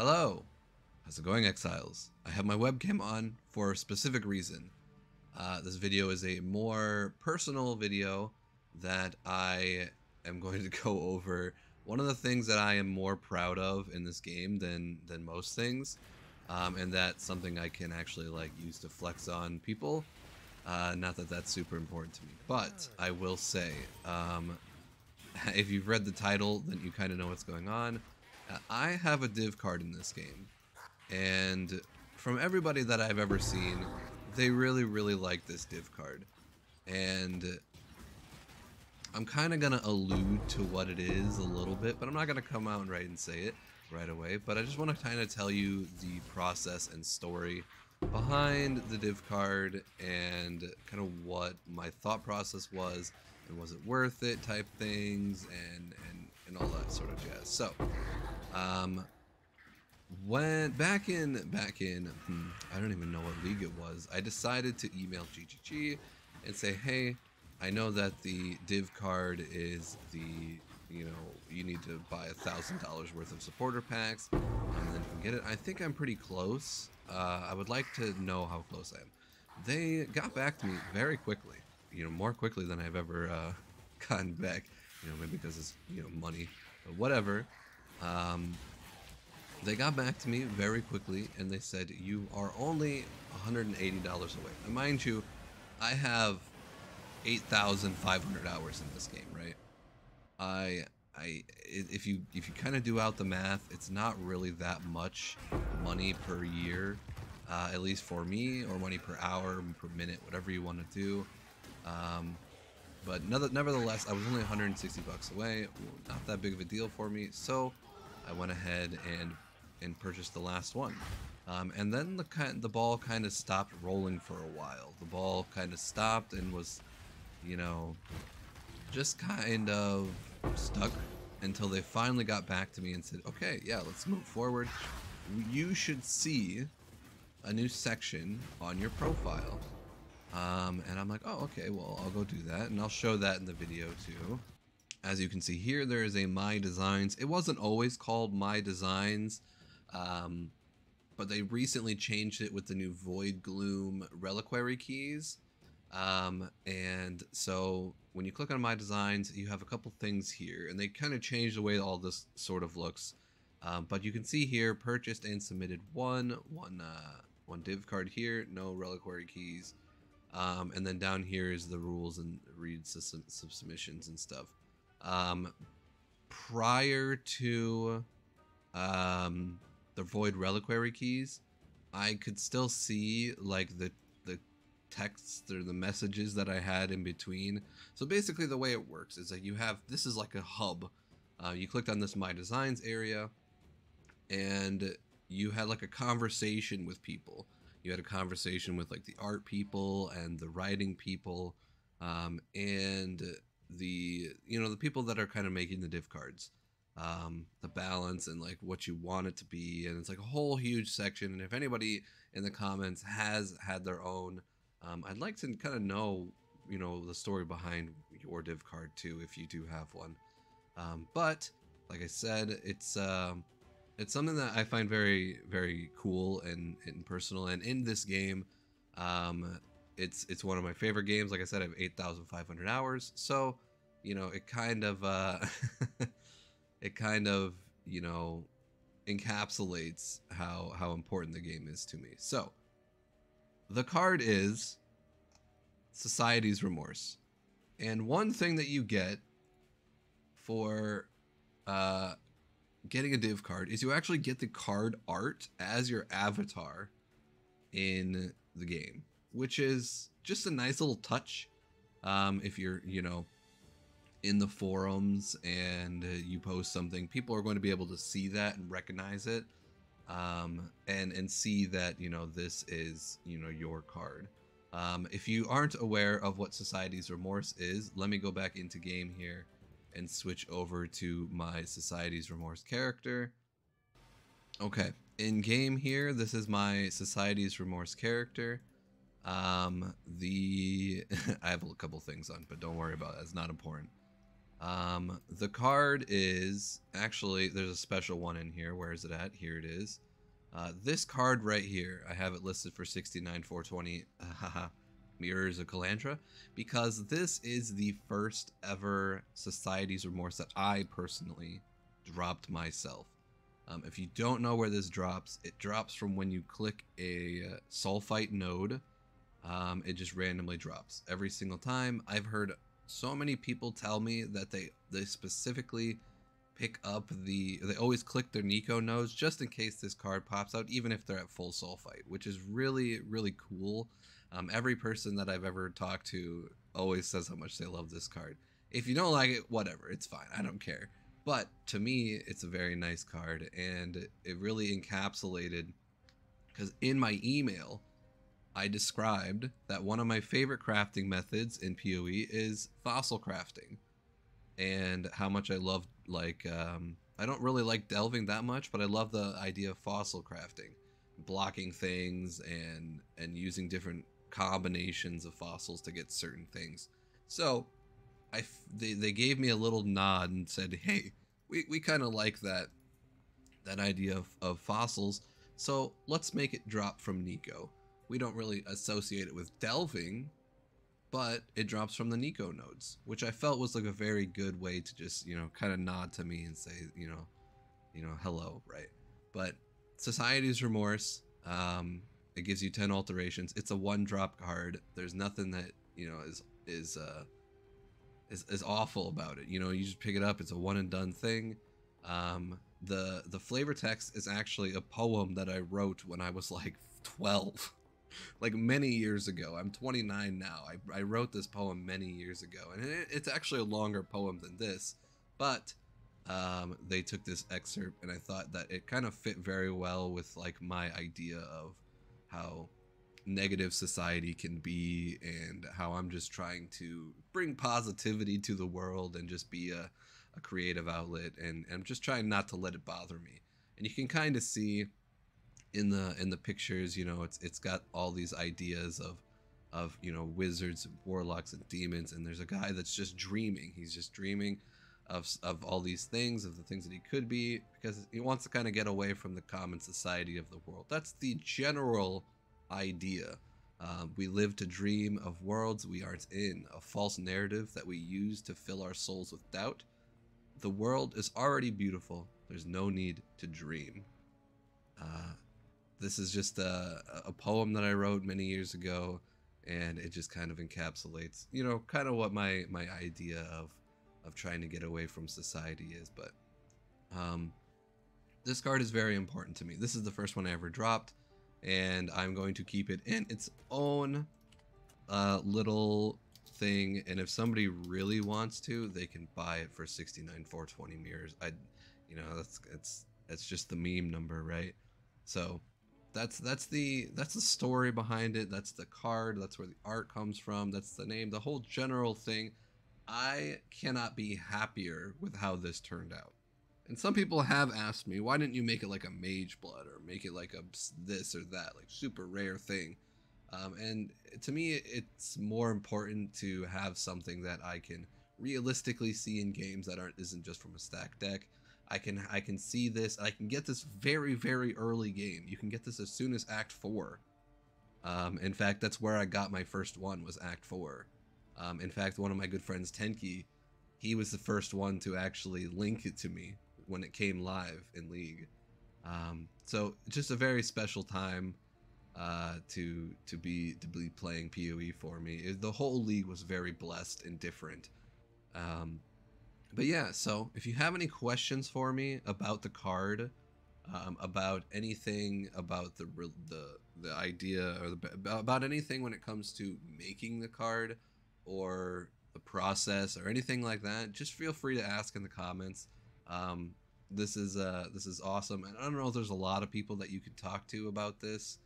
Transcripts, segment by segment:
Hello! How's it going, Exiles? I have my webcam on for a specific reason. This video is a more personal video that I am going to go over one of the things that I am more proud of in this game than most things, and that's something I can actually use to flex on people. Not that that's super important to me, but I will say, if you've read the title, then you kind of know what's going on. I have a div card in this game, and from everybody that I've ever seen, they really like this div card. And I'm kind of going to allude to what it is a little bit, but I'm not going to come out and say it right away. But I just want to kind of tell you the process and story behind the div card and kind of what my thought process was, and was it worth it type things, and all that sort of jazz. So when back in I don't even know what league it was, I decided to email GGG and say, hey, I know that the div card is the, you need to buy $1,000 worth of supporter packs, and then you can get it. I think I'm pretty close. I would like to know how close I am. They got back to me very quickly, more quickly than I've ever gotten back, maybe because it's, money, but whatever. They got back to me very quickly, and they said, you are only $180 away. Now, mind you, I have 8,500 hours in this game, right? If you kind of do out the math, it's not really that much money per year, at least for me, or money per hour, per minute, whatever you want to do. But nevertheless, I was only 160 bucks away, not that big of a deal for me, so I went ahead and purchased the last one. And then the ball kind of stopped rolling for a while. The ball kind of stopped and was, just kind of stuck until they finally got back to me and said, okay, yeah, let's move forward. You should see a new section on your profile. And I'm like, oh, okay, well, I'll go do that, and I'll show that in the video too. As you can see here, there is a My Designs. It wasn't always called My Designs, but they recently changed it with the new Void Gloom reliquary keys. And so when you click on My Designs, you have a couple things here, and they kind of changed the way all this sort of looks. But you can see here, purchased and submitted one div card here, no reliquary keys. And then down here is the rules and read submissions and stuff. Prior to the Void reliquary keys, I could still see the texts or the messages that I had in between. So basically the way it works is that you have, this is like a hub. You clicked on this My Designs area, and you had like a conversation with people. You had a conversation with the art people and the writing people, and the the people that are kind of making the div cards, the balance and what you want it to be, and it's like a whole huge section. And if anybody in the comments has had their own, I'd like to kind of know the story behind your div card too, if you do have one. But like I said, it's something that I find very cool and personal. And in this game, it's one of my favorite games. Like I said, I have 8,500 hours, so it kind of encapsulates how important the game is to me. So the card is Society's Remorse, and one thing that you get for getting a div card is you actually get the card art as your avatar in the game, which is just a nice little touch. If you're in the forums and you post something, people are going to be able to see that and recognize it, and see that this is your card. If you aren't aware of what Society's Remorse is, let me go back into game here and switch over to my Society's Remorse character. Okay, in game here, this is my Society's Remorse character. I have a couple things on, but don't worry about it, it's not important. The card is actually, there's a special one in here. Where is it at? Here it is. This card right here, I have it listed for 69,420 Mirrors of Calandra, because this is the first ever Society's Remorse that I personally dropped myself. If you don't know where this drops, it drops from when you click a Sulfite node. It just randomly drops every single time. I've heard so many people tell me that they specifically pick up they always click their Nico nodes just in case this card pops out, even if they're at full Sulfite, which is really, really cool. Every person that I've ever talked to always says how much they love this card. If you don't like it, whatever, it's fine, I don't care. But to me, it's a very nice card, and it really encapsulated, because in my email, I described that one of my favorite crafting methods in PoE is fossil crafting, and how much I love, like, I don't really like delving that much, but I love the idea of fossil crafting, blocking things and using different combinations of fossils to get certain things. So they gave me a little nod and said, hey, we kind of like that idea of fossils, so let's make it drop from Nico. We don't really associate it with delving, but it drops from the Nico nodes, which I felt was like a very good way to just, you know, kind of nod to me and say, you know, hello, right? But Society's Remorse, it gives you 10 alterations. It's a 1-drop card. There's nothing that, you know, is awful about it. You know, you just pick it up. It's a one and done thing. The flavor text is actually a poem that I wrote when I was like 12. Like many years ago. I'm 29 now. I wrote this poem many years ago, and it's actually a longer poem than this, but they took this excerpt, and I thought that it kind of fit very well with like my idea of how negative society can be, and how I'm just trying to bring positivity to the world and just be a creative outlet, and I'm just trying not to let it bother me. And you can kind of see in the pictures, you know, it's got all these ideas of you know, wizards and warlocks and demons, and there's a guy that's just dreaming. He's just dreaming of all these things, of the things that he could be, because he wants to kind of get away from the common society of the world. That's the general idea. We live to dream of worlds we aren't in, a false narrative that we use to fill our souls with doubt. The world is already beautiful. There's no need to dream. This is just a poem that I wrote many years ago, and it just kind of encapsulates, you know, kind of what my idea of trying to get away from society is. But this card is very important to me. This is the first one I ever dropped, and I'm going to keep it in its own little thing. And if somebody really wants to, they can buy it for 69,420 mirrors. You know, that's just the meme number, right? So that's the story behind it. That's the card. That's where the art comes from. That's the name. The whole general thing. I cannot be happier with how this turned out. And some people have asked me, why didn't you make it like a mage blood, or make it like a this or that, like super rare thing? And to me, it's more important to have something that I can realistically see in games that isn't just from a stack deck. I can see this. I can get this very, very early game. You can get this as soon as Act 4. In fact, that's where I got my first one, was Act 4. In fact, one of my good friends, Tenki, he was the first one to actually link it to me when it came live in League. So just a very special time to be playing PoE for me. The whole League was very blessed and different. But yeah, so if you have any questions for me about the card, about anything about the idea, or about anything when it comes to making the card, or the process, or anything like that, just feel free to ask in the comments. This is awesome, and I don't know if there's a lot of people that you can talk to about this,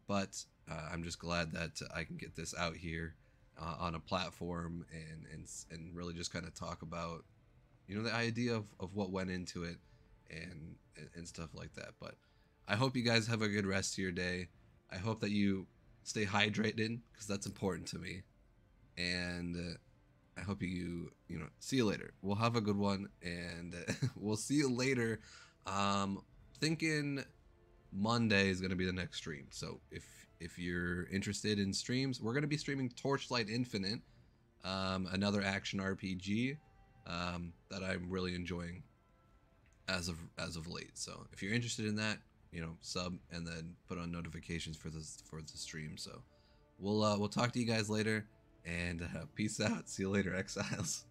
but I'm just glad that I can get this out here on a platform, and really just kind of talk about, you know, the idea of what went into it, and stuff like that. But I hope you guys have a good rest of your day. I hope that you stay hydrated, because that's important to me. And I hope you know, see you later. We'll have a good one, and we'll see you later. Thinking Monday is gonna be the next stream. So if you're interested in streams, we're gonna be streaming Torchlight Infinite, another action RPG that I'm really enjoying as of late. So if you're interested in that, you know, sub and then put on notifications for the stream. So we'll talk to you guys later, and peace out. See you later, Exiles.